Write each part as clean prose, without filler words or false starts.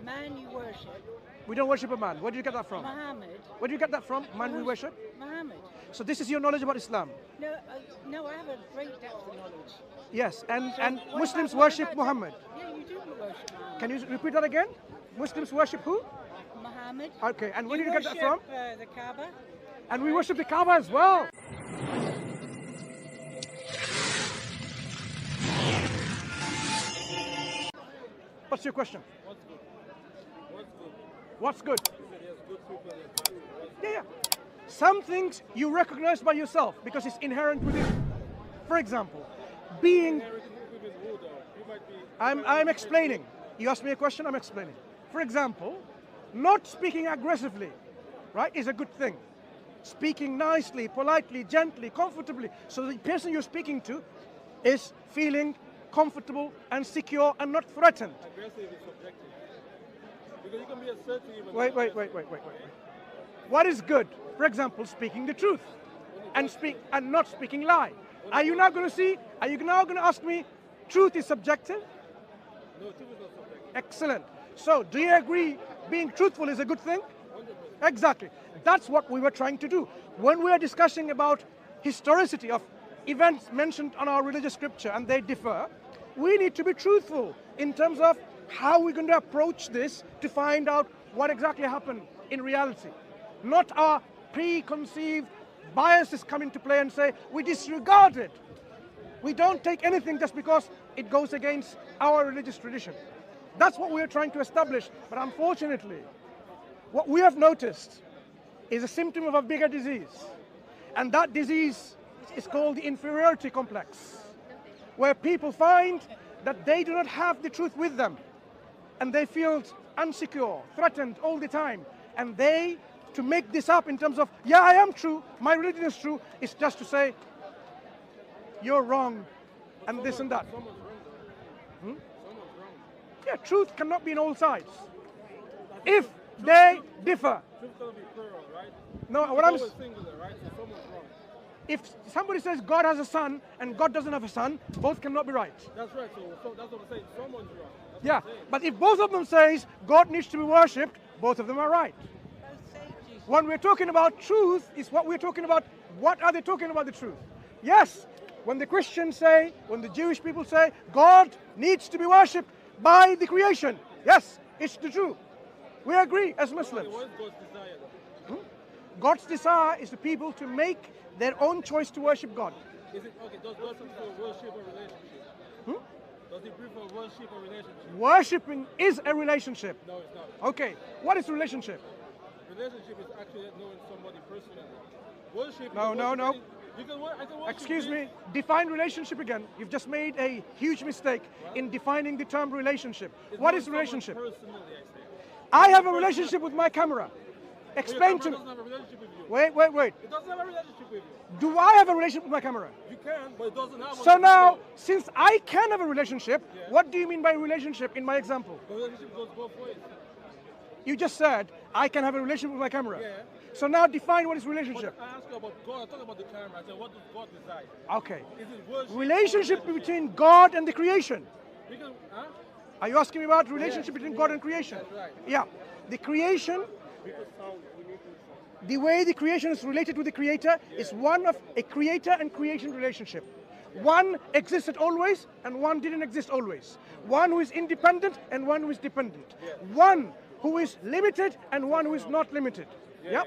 man you worship. We don't worship a man. Where did you get that from? Muhammad. Where did you get that from? Man we worship? Muhammad. So this is your knowledge about Islam? No, no, I have a great depth of knowledge. Yes, and What Muslims about- what worship about- Muhammad. Yeah, you do worship Muhammad. Can you repeat that again? Muslims worship who? Muhammad. Okay, and where did you get that from? Worship the Kaaba. And we worship the Kaaba as well. What's your question? What's good? Yeah. Some things you recognize by yourself because it's inherent within you. For example, being... I'm explaining. You asked me a question, I'm explaining. For example, not speaking aggressively, right, is a good thing. Speaking nicely, politely, gently, comfortably, so the person you're speaking to is feeling comfortable and secure and not threatened. Aggressive is subjective. Because you can be assertive. Wait. What is good? For example, speaking the truth and not speaking lie. Are you now going to ask me truth is subjective? No, truth is not subjective. Excellent. So, do you agree being truthful is a good thing? 100%. Exactly. That's what we were trying to do. When we are discussing about historicity of events mentioned on our religious scripture and they differ, we need to be truthful in terms of how we're going to approach this to find out what exactly happened in reality. Not our preconceived biases come into play and say, we disregard it. We don't take anything just because it goes against our religious tradition. That's what we're trying to establish. But unfortunately, what we have noticed is a symptom of a bigger disease. And that disease is called the inferiority complex, where people find that they do not have the truth with them. And they feel insecure, threatened all the time. And they, to make this up in terms of, yeah, I am true, my religion is true, is just to say, you're wrong, and this and that. Someone's wrong though. Someone's wrong. Yeah, truth cannot be in all sides. If they differ. Truth's gonna be plural, right? No, what I'm... It's always singular, right? So someone's wrong. If somebody says God has a son and God doesn't have a son, both cannot be right. That's right. So that's what I'm saying. Someone's wrong. That's Yeah, what I'm saying. but if both of them says God needs to be worshipped, both of them are right. When we're talking about truth, is what we're talking about. What are they talking about the truth? Yes, when the Christians say, when the Jewish people say, God needs to be worshipped by the creation. Yes, it's the truth. We agree as Muslims. What is God's desire though? God's desire is the people to make their own choice to worship God. Is it okay? Does God prefer worship or relationship? Does he prefer worship or relationship? Worshipping is a relationship. No, it's not. Okay, what is relationship? Relationship is actually knowing somebody personally. Worship. No. You can worship. I can worship. Excuse me, define relationship again. You've just made a huge mistake in defining the term relationship. What is relationship? Personally, I say. I have a relationship with my camera. Explain to me. It doesn't have a relationship with you. Wait. It doesn't have a relationship with you. Do I have a relationship with my camera? You can, but it doesn't have. So now, So since I can have a relationship, Yeah. what do you mean by relationship in my example? the relationship goes both ways. You just said I can have a relationship with my camera. Yeah. So now define what is But relationship. I asked you about God. I talk about the camera. I said, what does God desire? Okay. Is it worship? or Relationship between God and the creation. Because, huh? Are you asking me about relationship between God and creation? That's right. Yeah. The creation, Because sound, we need to. the way the creation is related to the creator is one of a creator and creation relationship. One existed always and one didn't exist always. One who is independent and one who is dependent. One who is limited and one who is not limited. Yeah.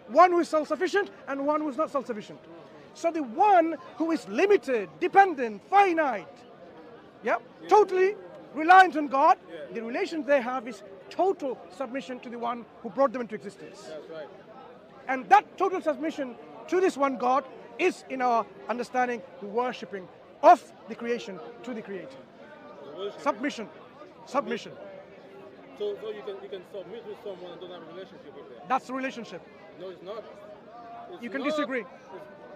One who is self-sufficient and one who is not self-sufficient. So the one who is limited, dependent, finite, totally reliant on God, the relation they have is total submission to the one who brought them into existence. That's right. And that total submission to this one God is, in our understanding, the worshipping of the creation to the Creator. The worship. Submission. So you can submit with someone and don't have a relationship with them. That's the relationship. No, it's not. It's You can not. disagree.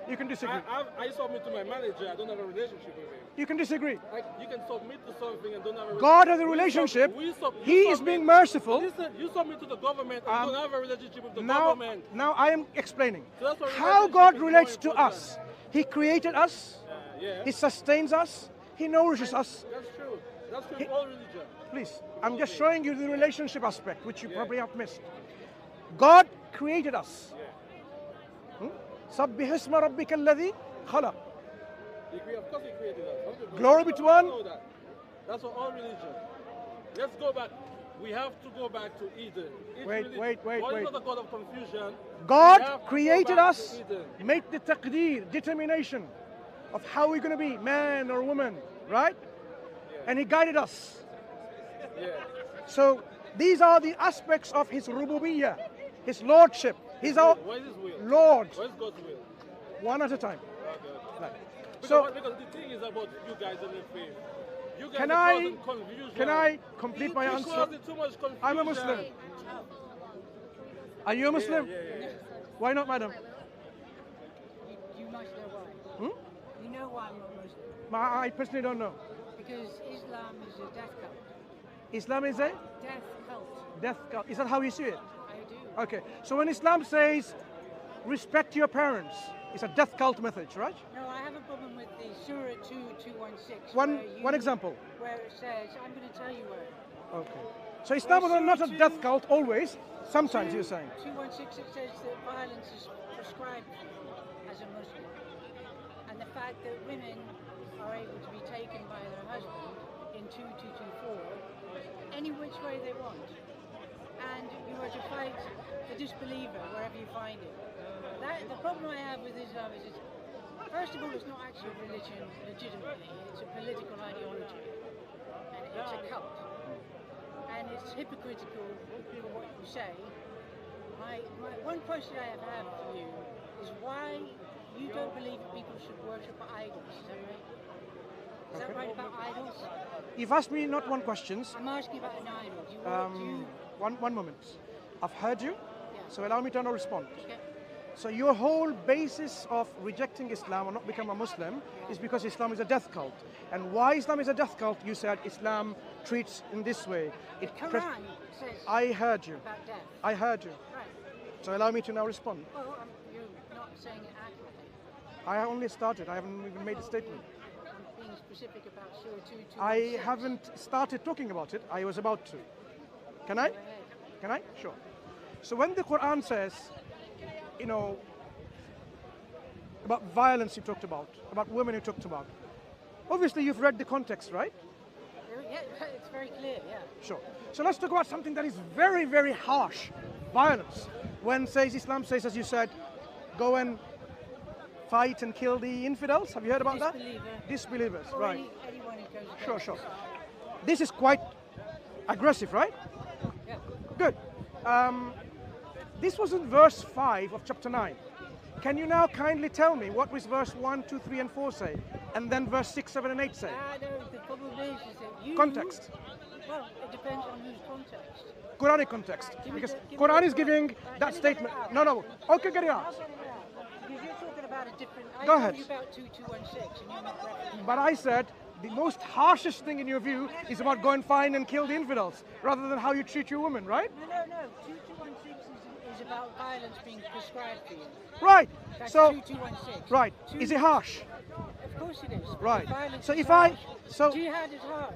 You can disagree. I submit to my manager. I don't have a relationship with him. You can disagree. Like, you can submit to something and don't have a God has a relationship. He is being merciful. Listen, you submit to the government and you don't have a relationship with the Now government. I am explaining So that's what how relationship God is relates to more us. He created us. Yeah. He sustains us. He nourishes us. That's true. That's true in all religion. please. I'm just showing you the relationship aspect, which you probably have missed. God created us. سَبِّحِ اسْمَ رَبِّكَ الَّذِي خَلَقَ. Of course he created us. Glory be to one. That's for all religion. Let's go back. We have to go back to Eden. Wait. God is not a God of confusion. God created us, made the taqdeer, determination of how we're going to be, man or woman, right? Yeah. And He guided us. Yeah. So these are the aspects of His rububiyyah, His lordship. He's our What is His will? Lord. What is God's will? One at a time. Okay. Right. Because the thing is about you guys in the faith. You guys Can are I- causing confusion. Can I complete my You're answer? causing too much confusion. I'm a Muslim. Are you a Muslim? Yeah. Why not, madam? You must know why. Hmm? You know why I'm not Muslim? I personally don't know. Because Islam is a death cult. Islam is a Death cult. death cult. Is that how you see it? I do. Okay. So when Islam says respect your parents, it's a death cult message, right? No, I have a problem with the Surah 2:216. One example. Where it says, I'm going to tell you where. Okay. So Islam is not a death cult always. Sometimes you're saying. 2:16 it says that violence is prescribed as a Muslim. And the fact that women are able to be taken by their husband in 2224 any which way they want. And you are to fight the disbeliever wherever you find it. The problem I have with Islam is, first of all, it's not actually a religion legitimately. It's a political ideology. And it's a cult. And it's hypocritical for what you say. My one question I have for you is why you don't believe that people should worship idols. Is that right? Is that right about idols? You've asked me not one question. I'm asking about an idol. Do you One moment. I've heard you, Yeah. so allow me to now respond. Okay. So your whole basis of rejecting Islam or not become a Muslim is because Islam is a death cult. And why Islam is a death cult? You said Islam treats in this way. The Quran says I heard you. about death. I heard you. Right. So allow me to now respond. Well, you're not saying it accurately. I only started. I haven't even made a statement. I'm being specific about Surah 2:216. I haven't started talking about it. I was about to. Can I? Go ahead. Can I? Sure. So when the Quran says, you know, about violence you talked about women you talked about, obviously you've read the context, right? Yeah, it's very clear, yeah. Sure. So let's talk about something that is very, very harsh. Violence. When Islam says, as you said, go and fight and kill the infidels. Have you heard about that? Disbelievers, Or right. anyone who goes against Sure. it. This is quite aggressive, right? Yeah. Good. This was in verse 5 of chapter 9. Can you now kindly tell me what was verse 1, 2, 3, and 4 say? And then verse 6, 7, and 8 say? No, the problem is that you... Context. Well, it depends on whose context. Quranic context. Give me Because the Quran is Quran. giving Right, that let me statement. get it out. No. Okay, get it I'll out. get it out. Because you're talking about a different... I Go told ahead. you about 2216 and you're not referencing... But I said the most harshest thing in your view is about go and find and kill the infidels, rather than how you treat your woman, right? No. 2216 is about violence being prescribed for you. Right. That's So, 2216. right. Is it harsh? Of course it is. Right. Violence So is if I- harsh. so- Jihad is harsh.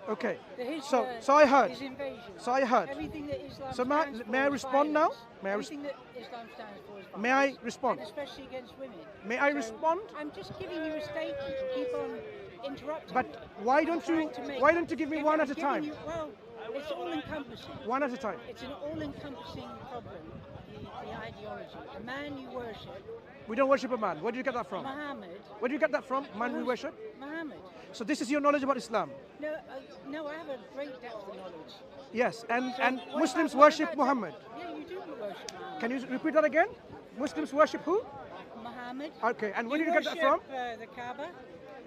Okay. The So I heard. Is invasion. So I heard. Everything that Islam So stands for may I is respond now? violence. May I Everything that Islam stands for is violence. May I respond? And especially against women. May I So respond? I'm just giving you a statement. You keep on interrupting. But me. why I'm don't trying you to make- why don't you give me one I'm at a giving time? well, it's all encompassing. One at a time. It's an all-encompassing problem. The ideology. The man you worship, We don't worship a man. Where do you get that from? Muhammad. Where do you get that from? Man we worship? Muhammad. So this is your knowledge about Islam. No, I have a great depth of knowledge. Yes, and So what Muslims about- what worship about- Muhammad. Yeah, you do worship Muhammad. Can you repeat that again? Muslims worship who? Muhammad. Okay, and where do you get that from? Worship, the Kaaba.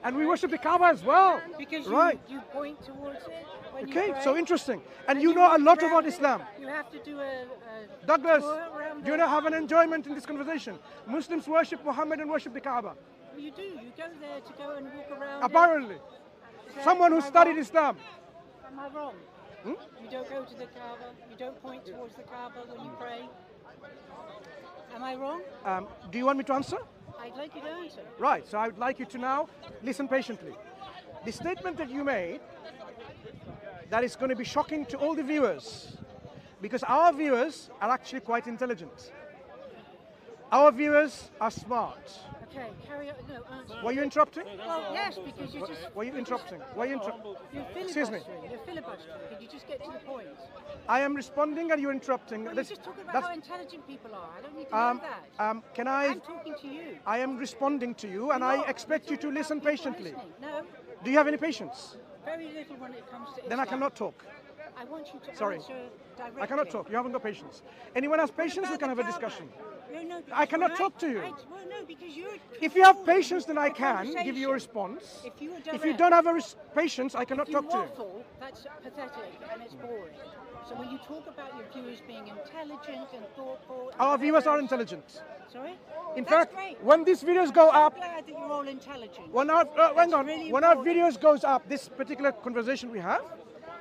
And we worship the Kaaba as well. Because Right. you point towards it when you Okay, pray. so interesting. And And you know a walk lot around about it. Islam. You have to do a Douglas, tour around do you the- not have an enjoyment in this conversation? Muslims worship Muhammad and worship the Kaaba. You do. You go there to go and walk around. Apparently. Is that- Someone who am I studied wrong? Islam. Am I wrong? Hmm? You don't go to the Kaaba. You don't point towards the Kaaba when you pray. Am I wrong? Do you want me to answer? I'd like you to answer. Right, so I would like you to now listen patiently. The statement that you made that is going to be shocking to all the viewers, because our viewers are actually quite intelligent. Our viewers are smart. Okay, carry on. No, answer. Were you interrupting? Well, yes, because you just... Were you interrupting? Were you interrupting? You're Excuse me. filibustering. You're filibustering. Could you just get to the point? I am responding and you're interrupting. Well, you're just talking about how intelligent people are. I don't need to know that. Can I'm talking to you. I am responding to you, and I expect you to listen patiently. No, Do you have any patience? very little when it comes to Islam. Then I cannot talk. I want you to Sorry. answer directly. I cannot talk. You haven't got patience. Anyone has What patience, we about can have the a Kaaba? discussion. No, I cannot right? talk to you. Well, no, because you're... If you have patience, then I The can give you a conversation. response. If you were If you direct, don't have patience, I cannot if you talk to you. waffle, that's pathetic and it's boring. So when you talk about your viewers being intelligent and thoughtful... and Our viewers are diverse- intelligent. Sorry? In That's fact, great. when these videos go I'm up, glad that you're all intelligent. when our hang on, really when our important. videos goes up, this particular conversation we have,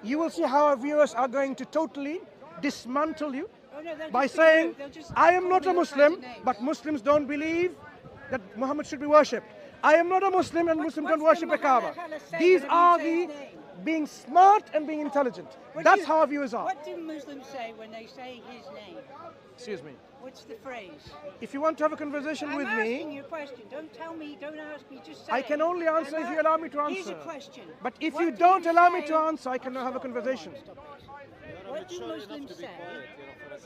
you will see how our viewers are going to totally dismantle you Oh, no, they'll by just saying, they'll just I am call not me a all kinds Muslim, of names. but Muslims don't believe that Muhammad should be worshipped. I am not a Muslim and Muslims don't what's the worship the Kaaba. Muhammad say These whenever you are say the his name? being smart and being intelligent. What That's do- how our viewers are. What do Muslims say when they say his name? Excuse me. What's the phrase? If you want to have a conversation I'm with asking me, you a question. Don't tell me, don't ask me, just say I it. can only answer I'm if you not- allow me to Here's a answer. question. But if What you do don't allow me say- to answer, I cannot have a conversation. Stop it. What do Muslims say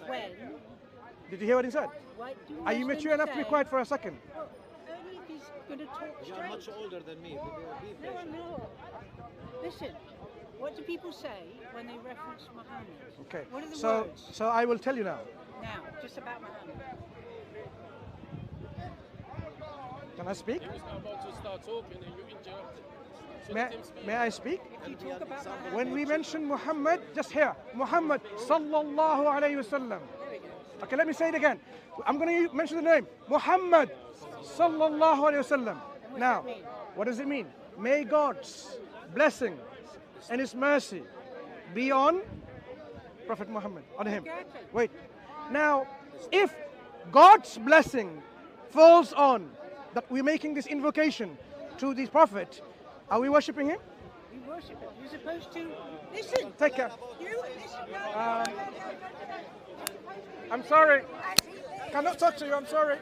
when... Did you hear what he said? What do Are you Muslims mature enough to be say- quiet for a second? Well, only if he's going to talk You are straight. much older than me. Be No, patient. I'm not. Listen, what do people say when they reference Muhammad? Okay. What are the So, words? so I will tell you now. Now, just about Muhammad. Can I speak? He was about to start talking and you interrupted. So May, let him speak. may I speak? If you talk about Muhammad, When we mention Muhammad, just here, Muhammad sallallahu alayhi wasallam. there we go. Okay, let me say it again. I'm going to mention the name. Muhammad sallallahu alayhi wasallam. what Now, does that mean? what does it mean? May God's blessing and His mercy be on Prophet Muhammad, on him. Exactly. Wait. Now, if God's blessing falls on that we're making this invocation to the Prophet, are we worshipping him? You worship him. You're supposed to listen. Take care. You listen. I'm sorry. Cannot talk to you. I'm sorry.